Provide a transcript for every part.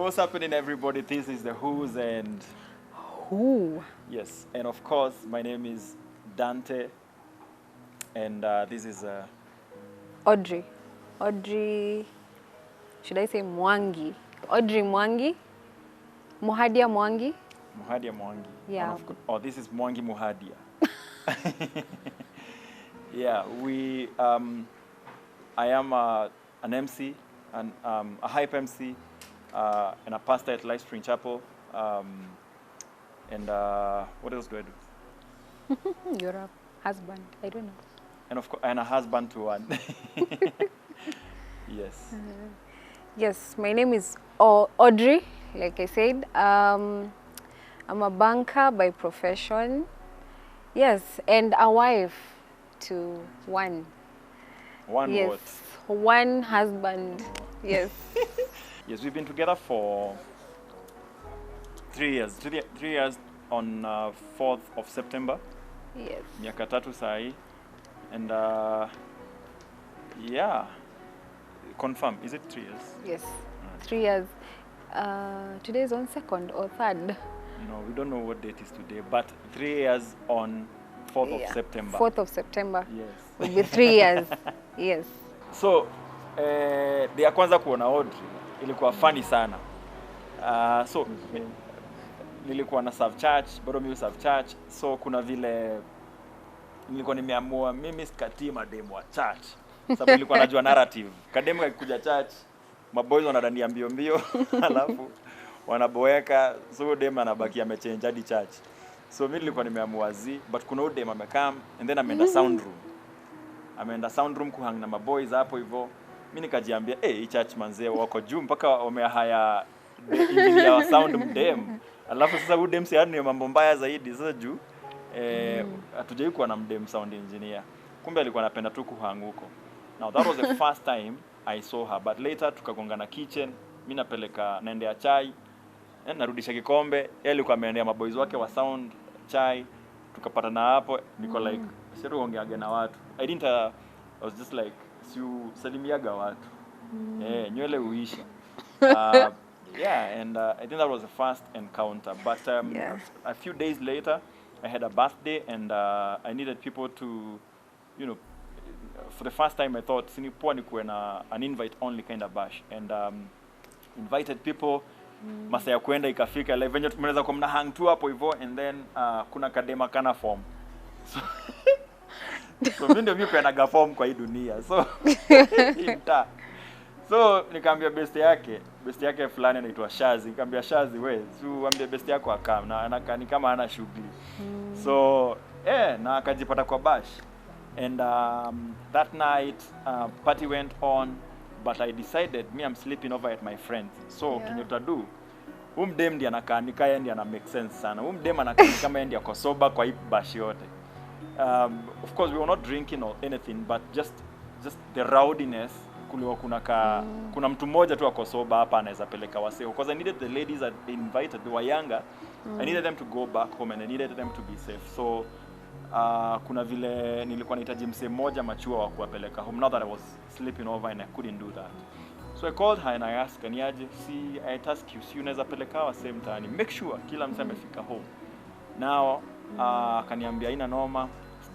what's happening, everybody? This is the Who's and Who? yes, and of course, my name is Dante, and this is Audrey. Audrey. Should I say Mwangi? Audrey Mwangi? Muhadia Mwangi? Muhadia Mwangi. Yeah. And oh, this is Mwangi Muhadia. Yeah, I am an MC, a hype MC, and a pastor at Life Spring Chapel. And what else do I do? You're a husband. I don't know. And of course, and a husband to one. Yes. Yes, my name is Audrey, like I said. I'm a banker by profession. Yes, and a wife to one. One Yes, what? one husband. Yes. Yes, we've been together for 3 years. 3 years on 4th of September. Yes. Miaka tatu sahi. And yeah, confirm. Is it 3 years? Yes. 3 years. Today is on 2nd or 3rd. No, we don't know what date is today, but 3 years on 4th of Yeah. September. 4th of September. Yes. Will be 3 years. Yes. So, day ya kwanza kuona Audrey ilikuwa funny sana. So, nilikuwa na serve church, bado mimi serve church. So, kuna vile nilikuwa nimeamua mimi sikatii mademu wa church. Sababu nilikuwa najua narrative. Kademu kakikuja church, maboys wanadania mbio mbio, alafu wanaboeka, so dem anabaki amechange hadi church. So mimi nilikuwa nimeamua but kuna huyo dem amekam and then ameenda sound room. Ameenda sound room kuhang na maboys hapo hivyo. Mimi nikajiambia hii church manzee wako juu mpaka wamehaya engineer wa sound mdem. Alafu sasa huyo dem si yani mambo mbaya zaidi sasa juu hatujai kuwa na mdem sound engineer. Kumbe alikuwa anapenda tu kuhang huko. Now that was the first time I saw her, but later tukagongana kitchen, mimi napeleka naendea chai, narudisha kikombe, yeye alikuwa ameendea maboys wake wa sound chai, tukapatana hapo, niko like sio tuongeaga na watu. I was just like salimiaga watu. Nywele uisha. Yeah, and I think that was the first encounter, but Yeah. a few days later I had a birthday and I needed people to, you know, for the first time I thought sinipoa nikuwe na an invite only kind of bash, and invited people. Masaa ya kuenda ikafika, like venye tumeweza kwa mna hang tu hapo hivyo, and then kuna kadema kana form. So mimi ndio mimi kuenaga form kwa hii dunia. So inta. So nikamwambia best yake fulani anaitwa Shazi. Nikamwambia Shazi, we ambie best yako akam na anakaa kama hana shughuli. So na akajipata kwa bash. And that night, party went on, but I decided I'm sleeping over at my friends. So kenye tutadu, mdem ndiye anakaa nika yeye ndiye ana make sense sana. Mdem anakaa kama yeye ndiye ako sober kwa hii bash yote. Of course we were not drinking or anything, but just the rowdiness. Kuna mtu mmoja tu ako sober hapa anaweza peleka waseo, because I needed the ladies that they invited, they were younger. I needed them to go back home and I needed them to be safe. So kuna vile nilikuwa nahitaji msee mmoja machua wa kuwapeleka home, now that I was sleeping over and I couldn't do that. So I called her and I asked her, niaje, I asked you, si unaweza peleka wa same time, make sure kila msee amefika home. Now akaniambia ina noma.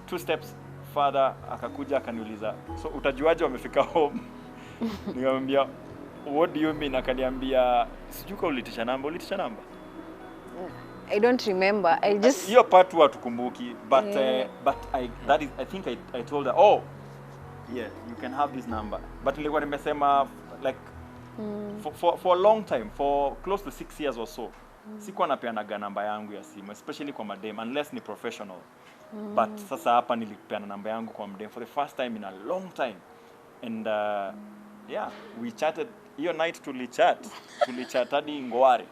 2 steps further akakuja akaniuliza, so utajuaje wamefika home? Nikamwambia what do you mean? Akaniambia sijui kwa ulitisha namba. I don't remember. I just Hiyo part tu hatukumbuki, but I think I told her, oh yeah, you can have this number. But nilikuwa nimesema like for a long time, for close to 6 years or so. Sikuwa napeanaga namba yangu ya simu, especially kwa madem, unless ni professional. But sasa hapa nilipeana namba yangu kwa madem for the first time in a long time. And yeah, we chatted. Hiyo night tulichat hadi Ngware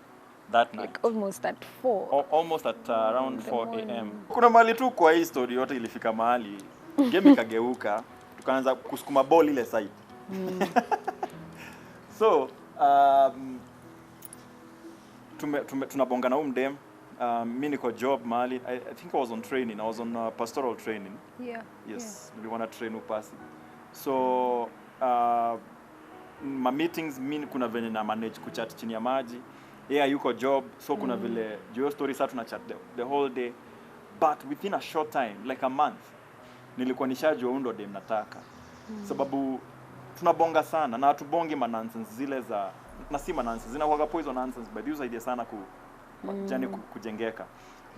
that night. like almost at 4. Almost at around 4 a.m. Kuna mahali tu kwa hii story yote ilifika mahali game ikageuka, tukaanza kusukuma ball ile side. So tunabonga na mdem. Mimi niko job mahali. I think I was on training. I was on pastoral training. Yeah. Yes, we want to train upasi. So ma meetings mimi kuna venye na manage kuchat chini ya maji. Yeye yuko job, so kuna vile juu story sasa tuna chat the whole day. But within a short time, like a month, nilikuwa nishajua ndo dem nataka. Sababu tunabonga sana na hatubongi nonsense zile za na si nonsense zinakuwa poison nonsense, but use idea sana jani kujengeka.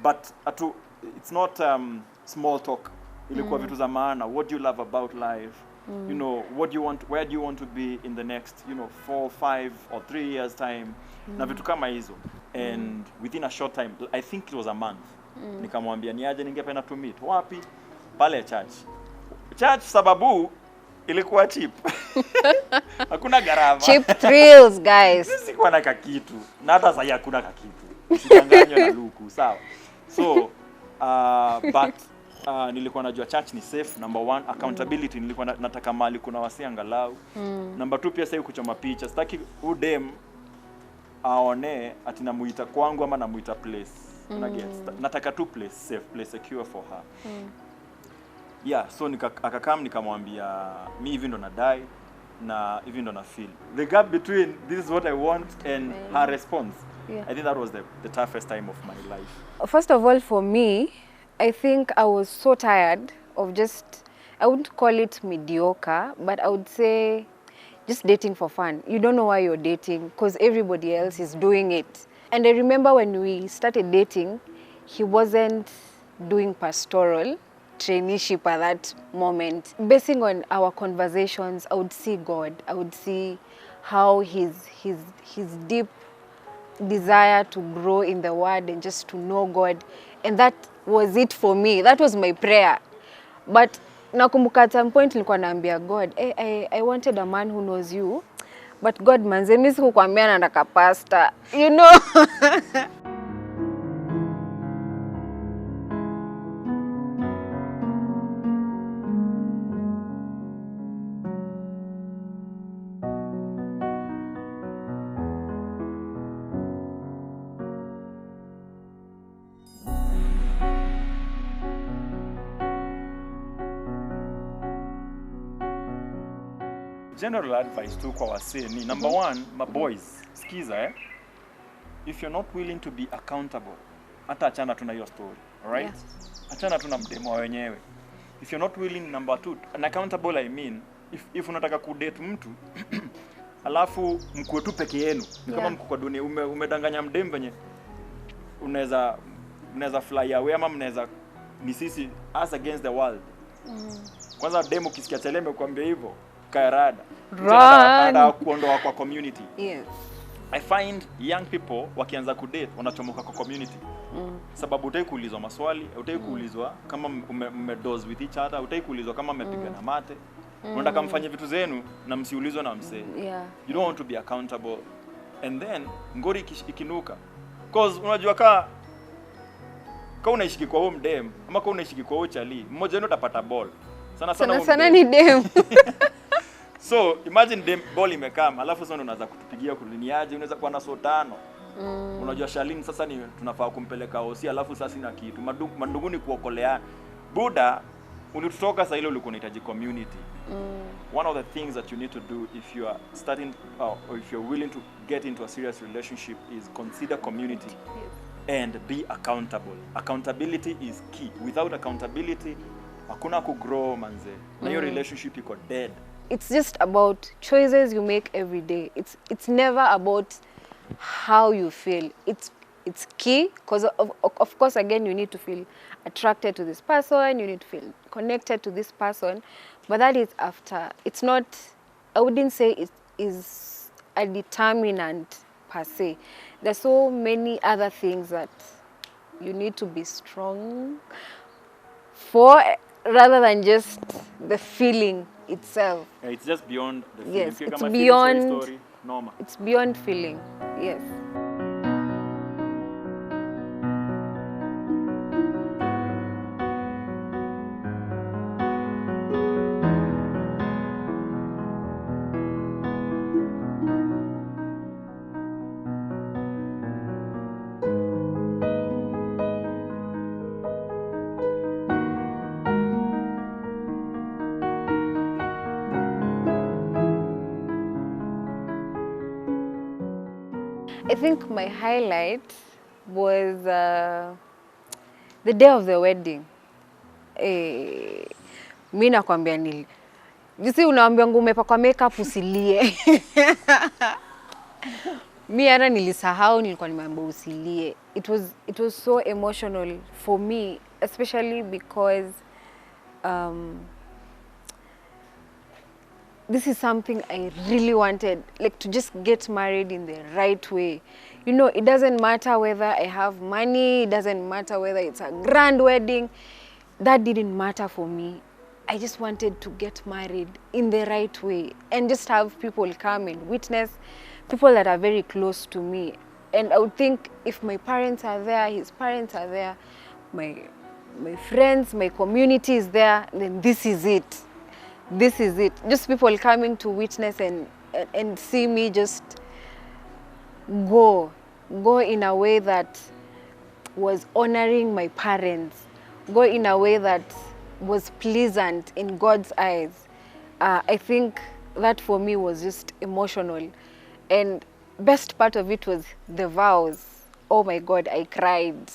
But it's not small talk. Ilikuwa vitu za maana. What do you love about life? You know, where do you want to be in the next, 4, 5 or 3 years time? Na vitu kama hizo. And within a short time, I think it was a month. Nikamwambia niaje ningependa to meet. Wapi? Pale church sababu ilikuwa cheap. Hakuna gharama. Cheap thrills, guys. Sikuwa na kakitu. Na hata sasa hakuna kakitu. Usidanganywe na luku, sawa. So, but nilikuwa najua church ni safe. Number 1, accountability. Nilikuwa nataka mali kuna wasi angalau. Number 2, pia sasa kuchoma picha. Sitaki udem aone ati namuita kwangu ama namuita place. Nataka tu place safe, place secure for her. Yeah, so akakam nikamwambia mi hivi ndo nadai na hivi ndo na feel. The gap between this is what I want and her response. Yeah. I think that was the toughest time of my life. First of all, for me, I think I was so tired of I wouldn't call it mediocre, but I would say just dating for fun. You don't know why you're dating because everybody else is doing it. And I remember when we started dating, he wasn't doing pastoral traineeship at that moment. Basing on our conversations, I would see God. I would see how his deep desire to grow in the word and just to know God. And that was it for me. That was my prayer. But nakumbuka at some point nilikuwa naambia God, I wanted a man who knows you. But God, manze, mimi sikukwambia nataka pastor. You know? General advice to kwa wase ni number 1, my boys, skiza if you're not willing to be accountable, hata achana tuna hiyo story, alright? Yeah. Achana tuna mdemo wenyewe. If you're not willing, number 2, and accountable I mean, if unataka kudate mtu, alafu mkuwe tu peke yenu, ni kama mko kwa dunia, umedanganya mdem venye, unaweza fly away ama mnaweza ni sisi us against the world. Kwanza demo ukisikia Cheleme kuambia hivyo, kairada. Run. Kuondoa kwa community. Yes. I find young people wakianza kudate wanachomoka kwa community. Sababu utaki kuulizwa maswali, utaki kuulizwa kama mmedose with each other, utaki kuulizwa kama mmepigana mate. Unataka mfanye vitu zenu na msiulizwe na msee. Yeah. You don't want to be accountable. And then ngori ikinuka. Cause unajua kama unaishiki kwa home dem ama kama unaishiki kwa chali, mmoja wenu utapata ball. Sana ni dem. So imagine dem ball imekama, alafu sasa ndo unaanza kutupigia kuliniaje, unaweza kuwa na so 5. Unajua Shalini sasa ni tunafaa kumpeleka hosi, alafu sasa sina kitu. Manduguni kuokolea. Buda ulitoka sasa ile ulikuwa unahitaji community. One of the things that you need to do if you are starting or if you're willing to get into a serious relationship is consider community and be accountable. Accountability is key. Without accountability, hakuna kugrow manze. Na your relationship iko dead. It's just about choices you make every day. It's never about how you feel. It's key because of course again you need to feel attracted to this person, you need to feel connected to this person, but that is after. It's not, I wouldn't say it is a determinant per se. There's so many other things that you need to be strong for rather than just the feeling itself. Yeah, it's just beyond the feeling. Yes, it's beyond story, normal. It's beyond feeling. Yes. I think my highlight was the day of the wedding. Mi nakwambia nili. Jisi unaambia nguo umepakwa makeup usilie. Mi hata nilisahau nilikuwa nimeambiwa usilie. It was so emotional for me, especially because this is something I really wanted, like to just get married in the right way. You know, it doesn't matter whether I have money, it doesn't matter whether it's a grand wedding. That didn't matter for me. I just wanted to get married in the right way and just have people come and witness, people that are very close to me. And I would think if my parents are there, his parents are there, my friends, my community is there, then this is it. This is it. Just people coming to witness and see me just go in a way that was honoring my parents, go in a way that was pleasant in God's eyes. I think that for me was just emotional. And best part of it was the vows. Oh my God, I cried.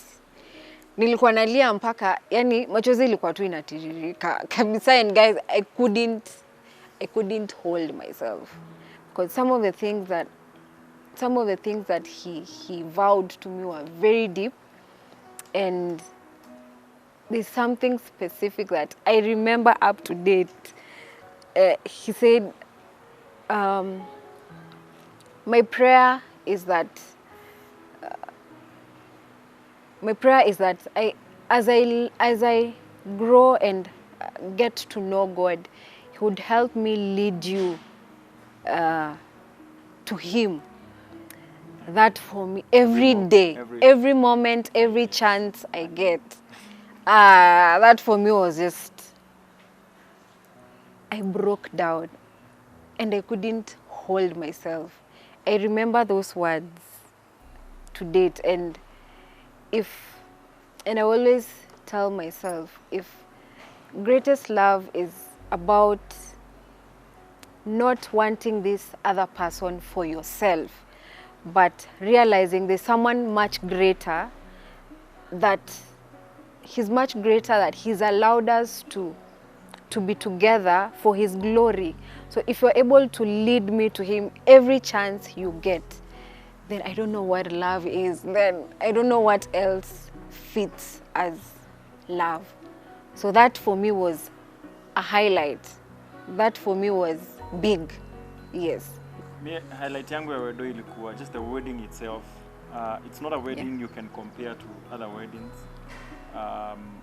Nilikuwa nalia mpaka, yani machozi ilikuwa tu inatiririka kabisa. And guys, I couldn't hold myself because some of the things that he vowed to me were very deep, and there's something specific that I remember up to date. He said, my prayer is that as I grow and get to know God, He would help me lead you to Him. That for me, every day, every moment, every chance I get. That for me was just, I broke down and I couldn't hold myself. I remember those words to date, and I always tell myself, if greatest love is about not wanting this other person for yourself, but realizing there's someone much greater, that He's much greater, that He's allowed us to be together for His glory. So if you're able to lead me to Him every chance you get, then I don't know what love is. Then I don't know what else fits as love. So that for me was a highlight. That for me was big. Yes. Me highlight yangu ya wedo ilikuwa just the wedding itself. It's not a wedding you can compare to other weddings.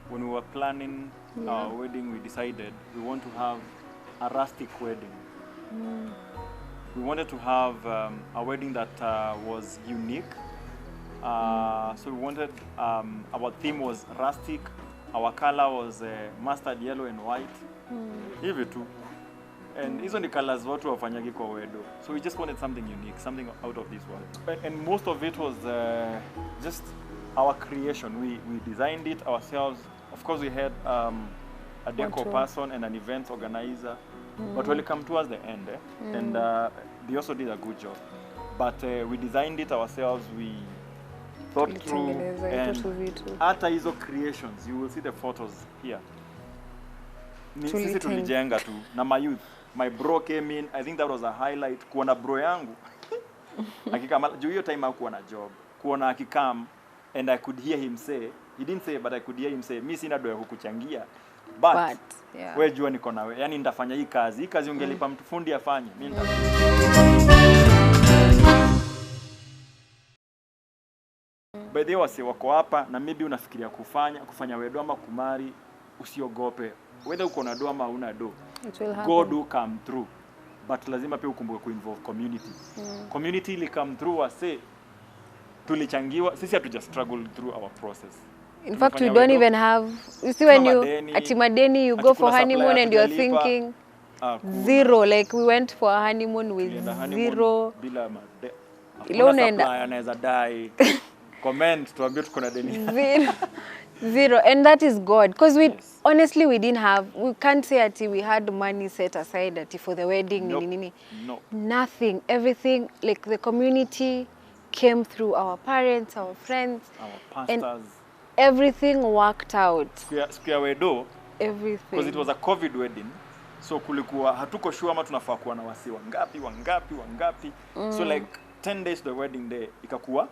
When we were planning our wedding, we decided we want to have a rustic wedding. We wanted to have a wedding that was unique. So we wanted, our theme was rustic. Our color was mustard yellow and white. Hivi tu. And hizo ni colors watu wafanyagi kwa wedo. So we just wanted something unique, something out of this world. And most of it was just our creation. We designed it ourselves. Of course, we had a decor person and an event organizer. But when it came towards the end, and they also did a good job. But we designed it ourselves. We thought through, and hata hizo creations, you will see the photos here. Sisi tulijenga tu na my youth. My bro came in. I think that was a highlight. Kuona bro yangu akikama juu hiyo time hakuwa na job. Kuona akikam, and I could hear him say, he didn't say, but I could hear him say, mimi sina do ya kukuchangia. But yeah, wewe jua niko nawe. Yaani nitafanya hii kazi. Hii kazi ungelipa mtu fundi afanye. Mimi by the way, wase wako hapa na maybe unafikiria kufanya wedo ama kumari, usiogope. Whether uko na do ama huna do, God will come through. But lazima pia ukumbuke kuinvolve community. Community ili come through, wase tulichangiwa, sisi hatuja struggle through our process. In fact, we don't even have, you see when you at Madeni you go for honeymoon and you're thinking zero, like we went for a honeymoon with zero. Bila supply anaweza die. Comment tuambie tuko na deni. Zero, and that is God, because we honestly we didn't have, we can't say that we had money set aside for the wedding. No. Nothing. Everything, like the community came through, our parents, our friends, Our and pastors. everything worked out. Siku ya wedo, because Everything. it was a COVID wedding. So kulikuwa hatuko sure ama tunafaa kuwa na wasi wangapi. So like 10 days to the wedding day ikakuwa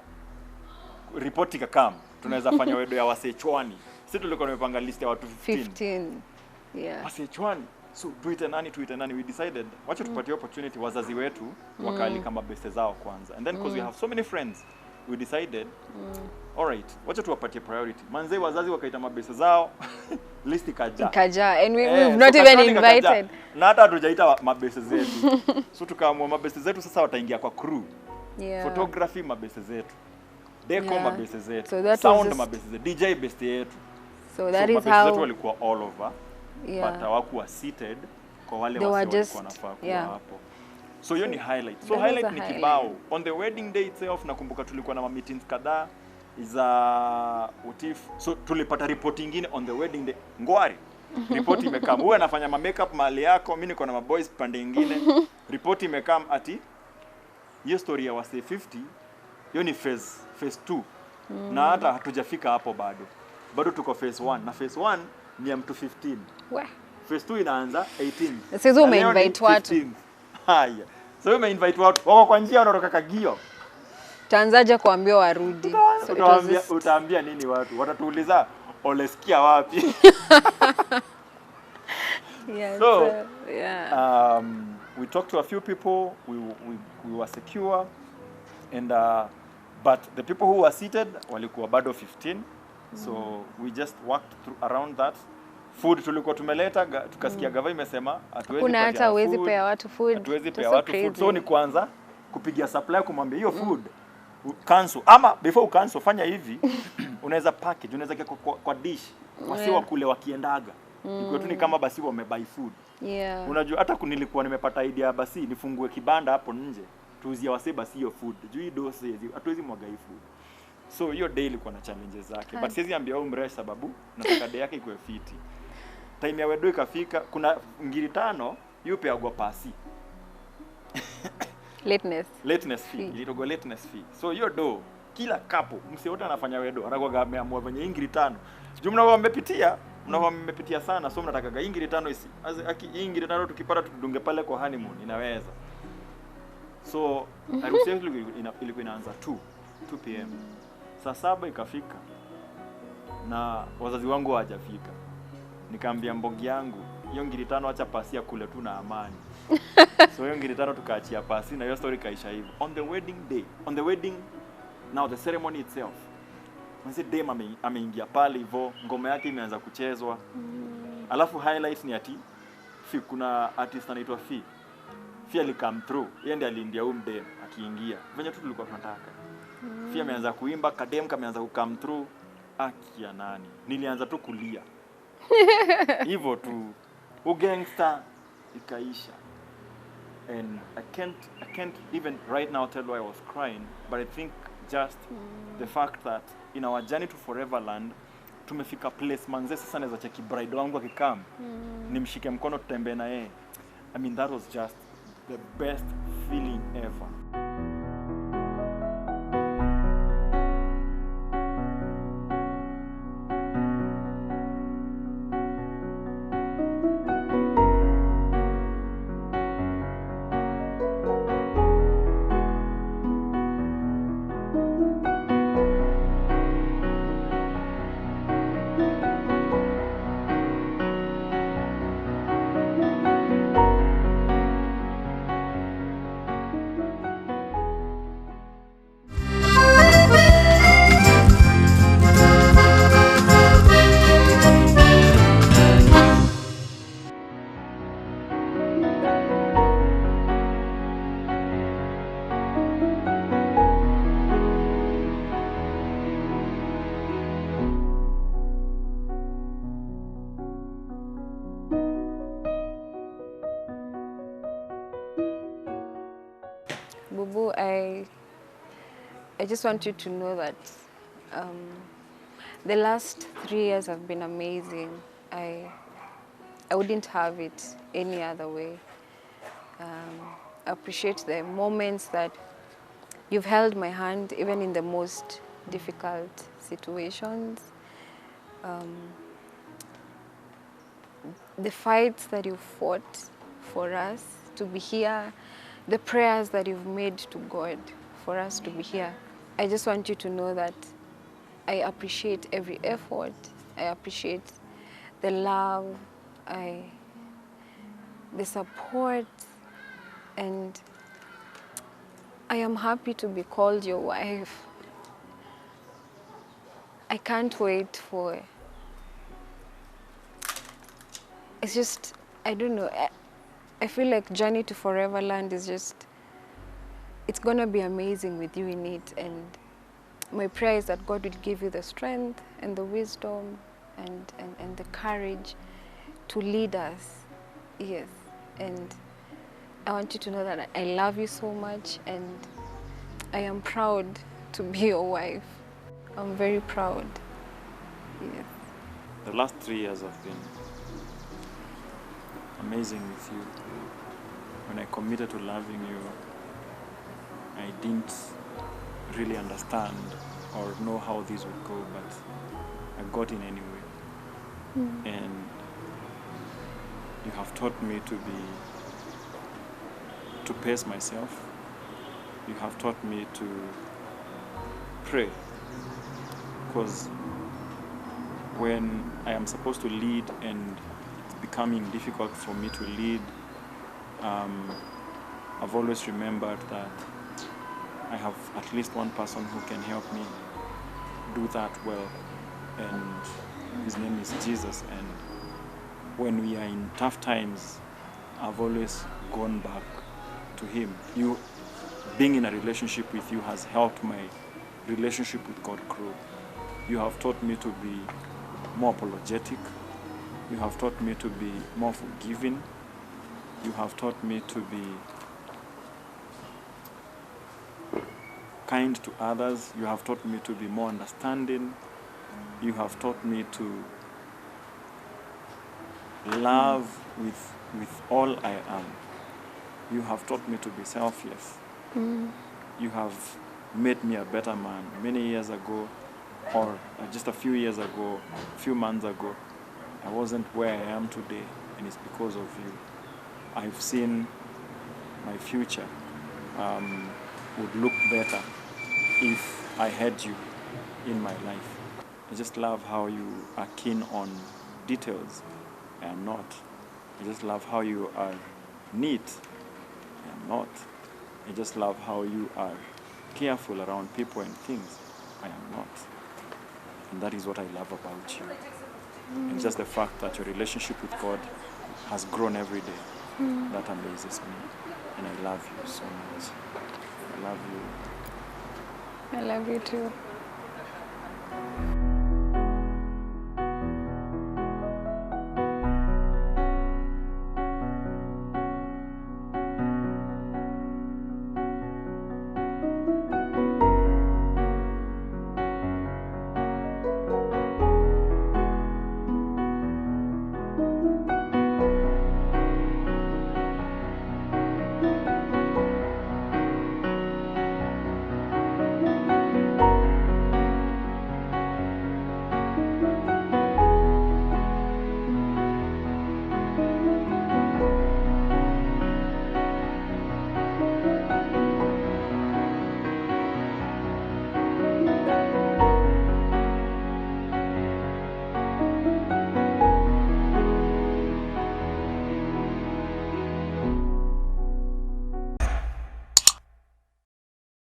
report ikakam. Tunaweza fanya wedo ya wase chwani. Sisi tulikuwa tumepanga list ya watu 15. Yeah. Wase chwani. So tuite nani, we decided wacha tupatie opportunity wazazi wetu wakali kama beste zao kwanza. And then because we have so many friends, we decided all right, wacha tuwapatie priority. Manze wazazi wakaita mabeste zao, list ikaja. And we've not even invited. Na hata hatujaita mabeste zetu. So tukaamua mabeste zetu sasa wataingia kwa crew. Yeah. Photography mabeste zetu. Deco mabeste zetu. So Sound mabeste zetu. DJ beste yetu. So that is mabeste how zetu walikuwa all over. But hawakuwa seated kwa wale wasi walikuwa nafaa kuwa hapo. So hiyo ni highlight. So highlight ni kibao. On the wedding day itself nakumbuka tulikuwa na meetings kadhaa za utif. So tulipata report nyingine on the wedding day. Ngwari. Report imekam. Wewe anafanya makeup mahali yako, mimi niko na maboys pande nyingine. Report imekam ati hiyo story ya wase 50 hiyo ni phase 2. Na hata hatujafika hapo bado. Bado tuko phase 1 na phase 1 ni ya mtu 15. Phase 2 inaanza 18. Sasa umeinvite watu. Haya. So umeinvite watu. Wako kwa njia wanatoka Kagio. Taanzaje kuambia warudi? Utaambia nini watu? Watatuuliza olesikia wapi? Yes. So, yeah. We talked to a few people. We were secure, and but the people who were seated walikuwa bado 15. So we just worked around that. Food tulikuwa tumeleta, tukasikia gava imesema hatuwezi kuna hata huwezi pea watu food. Hatuwezi pea watu food. So ni kwanza kupigia supply kumwambia hiyo food cancel, ama before cancel fanya hivi unaweza package, unaweza kwa dish wasiwa kule wakiendaga. Iko tu ni kama basi wamebuy food. Yeah. Unajua hata kunilikuwa nimepata idea basi nifungue kibanda hapo nje tuuzie wase basi hiyo food. Juu hii dose hizi hatuwezi mwaga hii food. So hiyo day ilikuwa na challenges zake. But siwezi ambia au mresh sababu nataka day yake ikuwe fiti. Time ya wedo ikafika, kuna ngiri 5 yupe agwa pasi. Lateness fee. Ilitogo lateness fee. So hiyo do kila kapo mse wote anafanya wedo anakuwa ameamua venye ngiri 5. Jumla wao mmepitia sana, so mnataka ngiri 5 isi. Ngiri 5 tukipata tudunge pale kwa honeymoon inaweza. So harusi yetu ilikuwa inaanza 2 PM. Saa 7 ikafika na wazazi wangu hawajafika. Nikaambia mbogi yangu hiyo ngiri 5 acha pasi ya kule tu na amani. So hiyo ngiri 5 tukaachia pasi na hiyo story kaisha hivyo. On the wedding, now the ceremony itself. Mzee dem ameingia pale hivyo, ngoma yake imeanza kuchezwa. Alafu highlight ni ati kuna artist anaitwa Fi ali come through. Yeye ndiye aliingia huyo dem akiingia. Venye tu tulikuwa tunataka. Fi ameanza kuimba, kadem kameanza ku come through. Akia nani? Nilianza tu kulia. Hivyo tu ugangster ikaisha. And I can't even right now tell why I was crying, but I think just the fact that in our journey to Foreverland tumefika place manze sasa naweza cheki bride wangu akikam nimshike mkono tutembee na yeye. I mean that was just the best feeling ever. Bubu, I just want you to know that the last 3 years have been amazing. I wouldn't have it any other way. I appreciate the moments that You've held my hand even in the most difficult situations. The fights that you fought for us to be here, the prayers that you've made to God for us to be here. I just want you to know that I appreciate every effort. I appreciate the love, the support, and I am happy to be called your wife. I can't wait for, it's just, I don't know, I feel like Journey to Foreverland is just, it's gonna be amazing with you in it. And my prayer is that God will give you the strength and the wisdom and the courage to lead us. Yes. And I want you to know that I love you so much, and I am proud to be your wife. I'm very proud. Yes. The last 3 years have been amazing with you. When I committed to loving you, I didn't really understand or know how this would go, but I got in anyway. And you have taught me to pace myself. You have taught me to pray, because when I am supposed to lead and it's becoming difficult for me to lead, I've always remembered that I have at least one person who can help me do that well, and his name is Jesus. And when we are in tough times, I've always gone back to him. You being in a relationship with you has helped my relationship with God grow. You have taught me to be more apologetic. You have taught me to be more forgiving. You have taught me to be kind to others. You have taught me to be more understanding. You have taught me to love with all I am. You have taught me to be selfless. You have made me a better man. Many years ago, or just a few years ago, a few months ago, I wasn't where I am today, and it's because of you. I've seen my future would look better if I had you in my life. I just love how you are keen on details. I am not. I just love how you are neat. I am not. I just love how you are careful around people and things. I am not. And that is what I love about you. And just the fact that your relationship with God has grown every day. That amazes me. And I love you so much. I love you. I love you too.